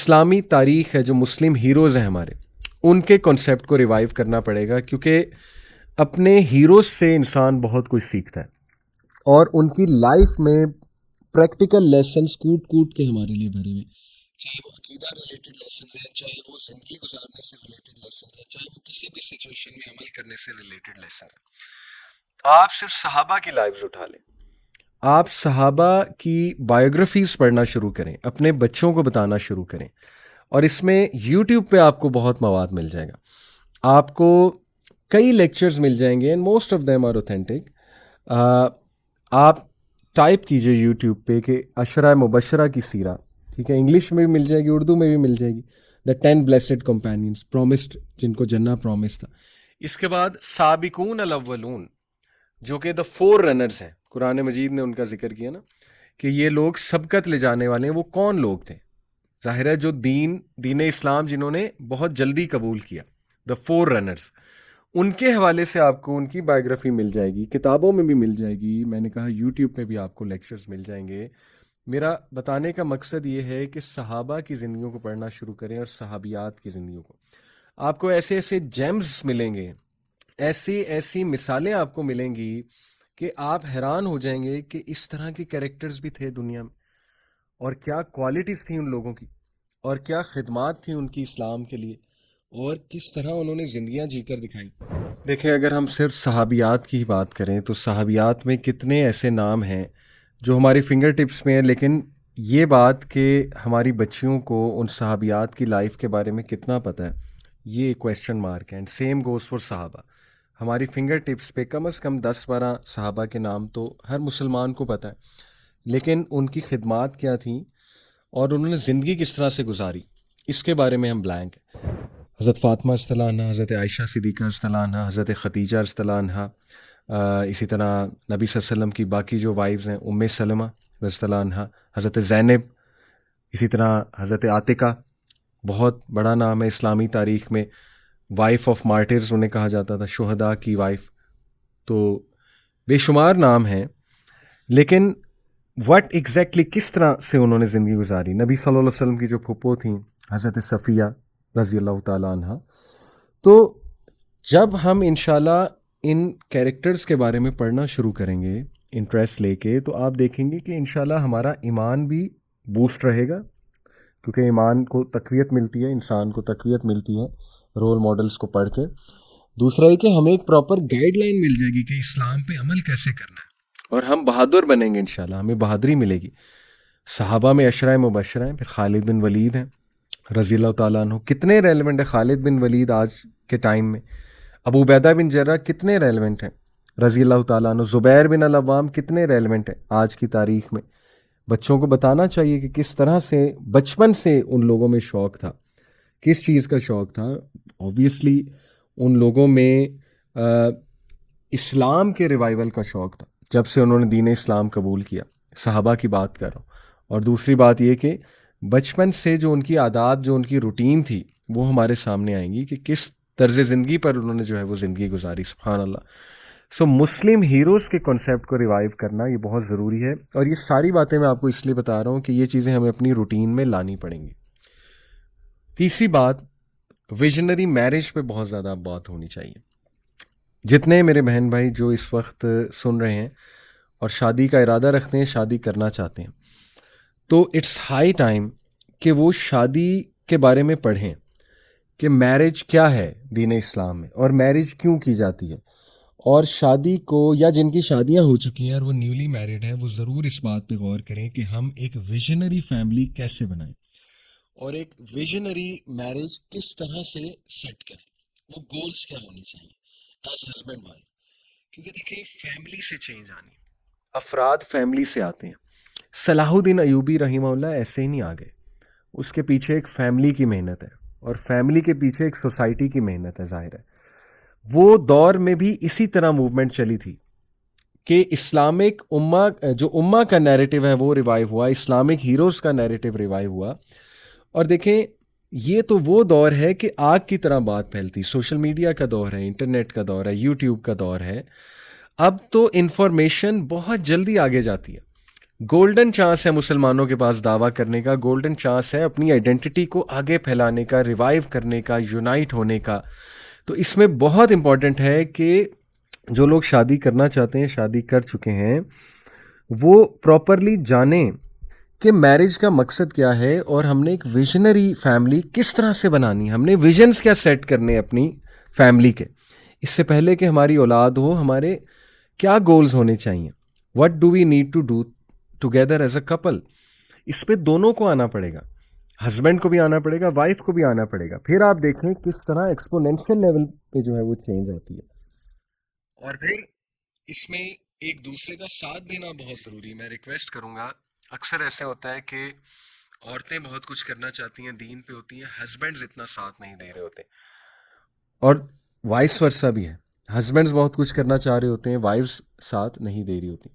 اسلامی تاریخ ہے، جو مسلم ہیروز ہیں ہمارے، ان کے کنسیپٹ کو ریوائیو کرنا پڑے گا، کیونکہ اپنے ہیروز سے انسان بہت کچھ سیکھتا ہے، اور ان کی لائف میں پریکٹیکل لیسنس کوٹ کوٹ کے ہمارے لیے بھرے ہوئے، چاہے وہ عقیدہ ریلیٹڈ لیسن ہے، چاہے وہ زندگی گزارنے سے ریلیٹڈ لیسن ہے، چاہے وہ کسی بھی سچویشن میں عمل کرنے سے ریلیٹڈ لیسن ہے۔ آپ صرف صحابہ کی لائفز اٹھا لیں، آپ صحابہ کی بایوگرافیز پڑھنا شروع کریں، اپنے بچوں کو بتانا شروع کریں، اور اس میں یوٹیوب پہ آپ کو بہت مواد مل جائے گا، آپ کو کئی لیکچرز مل جائیں گے، and most of them are authentic. آپ ٹائپ کیجئے یوٹیوب پہ کہ عشرہ مبشرہ کی سیرہ، ٹھیک ہے، انگلش میں بھی مل جائے گی، اردو میں بھی مل جائے گی، دا 10 بلیسڈ کمپینینز پرومسڈ، جن کو جنہ پرومس تھا۔ اس کے بعد سابقون الاولون، جو کہ دا فور رنرز ہیں، قرآن مجید نے ان کا ذکر کیا نا کہ یہ لوگ سبقت لے جانے والے ہیں۔ وہ کون لوگ تھے؟ ظاہر ہے جو دین اسلام جنہوں نے بہت جلدی قبول کیا، دا فور رنرز، ان کے حوالے سے آپ کو ان کی بایوگرافی مل جائے گی، کتابوں میں بھی مل جائے گی، میں نے کہا یوٹیوب پہ بھی آپ کو لیکچرز مل جائیں گے۔ میرا بتانے کا مقصد یہ ہے کہ صحابہ کی زندگیوں کو پڑھنا شروع کریں، اور صحابیات کی زندگیوں کو، آپ کو ایسے ایسے جیمز ملیں گے، ایسی ایسی مثالیں آپ کو ملیں گی کہ آپ حیران ہو جائیں گے کہ اس طرح کے کریکٹرز بھی تھے دنیا میں، اور کیا کوالٹیز تھیں ان لوگوں کی، اور کیا خدمات تھیں ان کی اسلام کے لیے، اور کس طرح انہوں نے زندگیاں جی کر دکھائیں۔ دیکھیں، اگر ہم صرف صحابیات کی ہی بات کریں تو صحابیات میں کتنے ایسے نام ہیں جو ہماری فنگر ٹپس میں ہیں، لیکن یہ بات کہ ہماری بچیوں کو ان صحابیات کی لائف کے بارے میں کتنا پتہ ہے، یہ ایک کویسچن مارک ہے۔ اینڈ سیم گوز فار صحابہ، ہماری فنگر ٹپس پہ کم از کم 10-12 صحابہ کے نام تو ہر مسلمان کو پتہ ہے، لیکن ان کی خدمات کیا تھیں اور انہوں نے زندگی کس طرح سے گزاری، اس کے بارے میں ہم بلینک ہیں۔ حضرت فاطمہ رضی اللہ عنہ، حضرت عائشہ صدیقہ رضی اللہ عنہ، حضرت خدیجہ رضی اللہ عنہ، اسی طرح نبی صلی اللہ علیہ وسلم کی باقی جو وائفز ہیں، ام سلمہ رضی اللہ عنہ، حضرت زینب، اسی طرح حضرت عاتقہ، بہت بڑا نام ہے اسلامی تاریخ میں، وائف آف مارٹرز انہیں کہا جاتا تھا، شہداء کی وائف۔ تو بے شمار نام ہیں، لیکن وٹ ایگزیکٹلی کس طرح سے انہوں نے زندگی گزاری۔ نبی صلی اللہ علیہ وسلم کی جو پھپھو تھیں حضرت صفیہ رضی اللہ تعالیٰ عنہ۔ تو جب ہم انشاءاللہ ان کیریکٹرز کے بارے میں پڑھنا شروع کریں گے انٹرسٹ لے کے، تو آپ دیکھیں گے کہ انشاءاللہ ہمارا ایمان بھی بوسٹ رہے گا، کیونکہ ایمان کو تقویت ملتی ہے، انسان کو تقویت ملتی ہے رول ماڈلز کو پڑھ کے۔ دوسرا یہ کہ ہمیں ایک پراپر گائیڈ لائن مل جائے گی کہ اسلام پہ عمل کیسے کرنا ہے، اور ہم بہادر بنیں گے انشاءاللہ، ہمیں بہادری ملے گی۔ صحابہ میں عشرہ مبشرہ ہیں، پھر خالد بن ولید ہیں رضی اللہ تعالیٰ عنہ، کتنے ریلیونٹ ہے خالد بن ولید آج کے ٹائم میں۔ ابو عبیدہ بن جرح کتنے ریلیونٹ ہیں رضی اللہ تعالیٰ عنہ۔ زبیر بن العوام کتنے ریلیونٹ ہیں آج کی تاریخ میں۔ بچوں کو بتانا چاہیے کہ کس طرح سے بچپن سے ان لوگوں میں شوق تھا، کس چیز کا شوق تھا۔ اوبیسلی ان لوگوں میں اسلام کے ریوائول کا شوق تھا جب سے انہوں نے دین اسلام قبول کیا، صحابہ کی بات کر رہا ہوں۔ اور دوسری بات یہ کہ بچپن سے جو ان کی عادات، جو ان کی روٹین تھی، وہ ہمارے سامنے آئیں گی کہ کس طرز زندگی پر انہوں نے جو ہے وہ زندگی گزاری، سبحان اللہ۔ سو مسلم ہیروز کے کنسیپٹ کو ریوائیو کرنا یہ بہت ضروری ہے، اور یہ ساری باتیں میں آپ کو اس لیے بتا رہا ہوں کہ یہ چیزیں ہمیں اپنی روٹین میں لانی پڑیں گی۔ تیسری بات، ویژنری میرج پہ بہت زیادہ بات ہونی چاہیے۔ جتنے میرے بہن بھائی جو اس وقت سن رہے ہیں اور شادی کا ارادہ رکھتے ہیں، شادی کرنا چاہتے ہیں، تو اٹس ہائی ٹائم کہ وہ شادی کے بارے میں پڑھیں کہ میرج کیا ہے دین اسلام میں، اور میرج کیوں کی جاتی ہے، اور شادی کو، یا جن کی شادیاں ہو چکی ہیں اور وہ نیولی میرڈ ہیں، وہ ضرور اس بات پہ غور کریں کہ ہم ایک ویژنری فیملی کیسے بنائیں، اور ایک ویژنری میرج کس طرح سے سیٹ کریں، وہ گولز کیا ہونی چاہیے ایز ہسبینڈ وائف۔ کیونکہ دیکھیں، فیملی سے چینج آنی، افراد فیملی سے آتے ہیں۔ صلاح الدین ایوبی رحمہ اللہ ایسے ہی نہیں آ گئے، اس کے پیچھے ایک فیملی کی محنت ہے، اور فیملی کے پیچھے ایک سوسائٹی کی محنت ہے، ظاہر ہے۔ وہ دور میں بھی اسی طرح موومنٹ چلی تھی کہ اسلامک امہ، جو امہ کا نیریٹو ہے وہ ریوائیو ہوا، اسلامک ہیروز کا نیریٹو ریوائیو ہوا۔ اور دیکھیں، یہ تو وہ دور ہے کہ آگ کی طرح بات پھیلتی، سوشل میڈیا کا دور ہے، انٹرنیٹ کا دور ہے، یوٹیوب کا دور ہے۔ اب تو انفارمیشن بہت جلدی آگے جاتی ہے، گولڈن چانس ہے مسلمانوں کے پاس دعویٰ کرنے کا، گولڈن چانس ہے اپنی آئیڈینٹی کو آگے پھیلانے کا، ریوائیو کرنے کا، یونائٹ ہونے کا. تو اس میں بہت امپورٹنٹ ہے کہ جو لوگ شادی کرنا چاہتے ہیں، شادی کر چکے ہیں، وہ پراپرلی جانیں کہ میرج کا مقصد کیا ہے، اور ہم نے ایک ویژنری فیملی کس طرح سے بنانی ہے، ہم نے ویژنز کیا سیٹ کرنے اپنی فیملی کے. اس سے پہلے کہ ہماری اولاد ہو، ہمارے کیا گولز ہونے چاہیے، what do we need to do together as a couple. اس پہ دونوں کو آنا پڑے گا، ہسبینڈ کو بھی آنا پڑے گا، وائف کو بھی آنا پڑے گا. پھر آپ دیکھیں کس طرح ایکسپونینشیل لیول پہ جو ہے وہ چینج آتی ہے. اور پھر اس میں ایک دوسرے کا ساتھ دینا بہت ضروری ہے. میں ریکویسٹ کروں گا، اکثر ایسے ہوتا ہے کہ عورتیں بہت کچھ کرنا چاہتی ہیں، دین پہ ہوتی ہیں، ہسبینڈز اتنا ساتھ نہیں دے رہے ہوتے، اور وائس ورسا بھی ہے، ہسبینڈز بہت کچھ کرنا چاہ رہے ہوتے ہیں، وائفز ساتھ نہیں دے رہی ہوتی.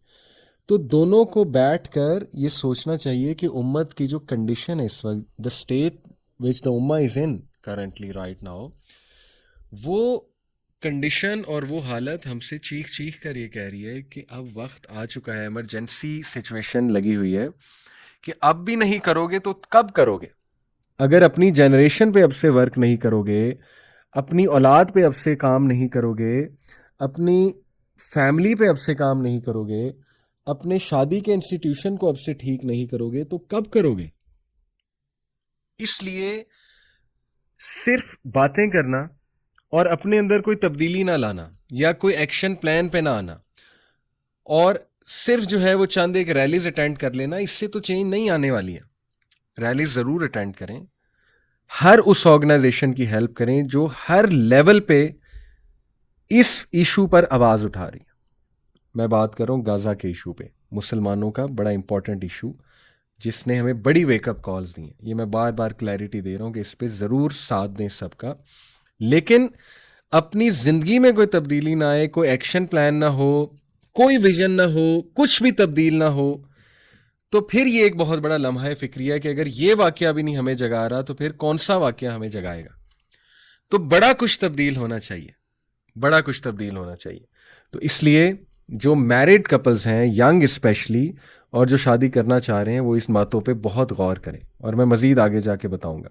تو دونوں کو بیٹھ کر یہ سوچنا چاہیے کہ امت کی جو کنڈیشن ہے اس وقت، دا اسٹیٹ وچ دا امہ از ان کرنٹلی رائٹ ناؤ، وہ کنڈیشن اور وہ حالت ہم سے چیخ چیخ کر یہ کہہ رہی ہے کہ اب وقت آ چکا ہے، ایمرجنسی سچویشن لگی ہوئی ہے کہ اب بھی نہیں کرو گے تو کب کرو گے؟ اگر اپنی جنریشن پہ اب سے ورک نہیں کرو گے، اپنی اولاد پہ اب سے کام نہیں کرو گے، اپنی فیملی پہ اب سے کام نہیں کرو گے، اپنے شادی کے انسٹیٹیوشن کو اب سے ٹھیک نہیں کرو گے تو کب کرو گے؟ اس لیے صرف باتیں کرنا اور اپنے اندر کوئی تبدیلی نہ لانا یا کوئی ایکشن پلان پہ نہ آنا، اور صرف جو ہے وہ چند ایک ریلیز اٹینڈ کر لینا، اس سے تو چینج نہیں آنے والی ہے. ریلیز ضرور اٹینڈ کریں، ہر اس آرگنائزیشن کی ہیلپ کریں جو ہر لیول پہ اس ایشو پر آواز اٹھا رہی ہے. میں بات کر رہا ہوں غزہ کے ایشو پہ، مسلمانوں کا بڑا امپورٹنٹ ایشو جس نے ہمیں بڑی ویک اپ کالز دی ہیں. یہ میں بار بار کلیئرٹی دے رہا ہوں کہ اس پہ ضرور ساتھ دیں سب کا، لیکن اپنی زندگی میں کوئی تبدیلی نہ آئے، کوئی ایکشن پلان نہ ہو، کوئی ویژن نہ ہو، کچھ بھی تبدیل نہ ہو، تو پھر یہ ایک بہت بڑا لمحہ فکری ہے کہ اگر یہ واقعہ بھی نہیں ہمیں جگا رہا تو پھر کون سا واقعہ ہمیں جگائے گا. تو بڑا کچھ تبدیل ہونا چاہیے، بڑا کچھ تبدیل ہونا چاہیے. تو اس لیے جو میرڈ کپلز ہیں، ینگ اسپیشلی، اور جو شادی کرنا چاہ رہے ہیں، وہ اس باتوں پہ بہت غور کریں، اور میں مزید آگے جا کے بتاؤں گا.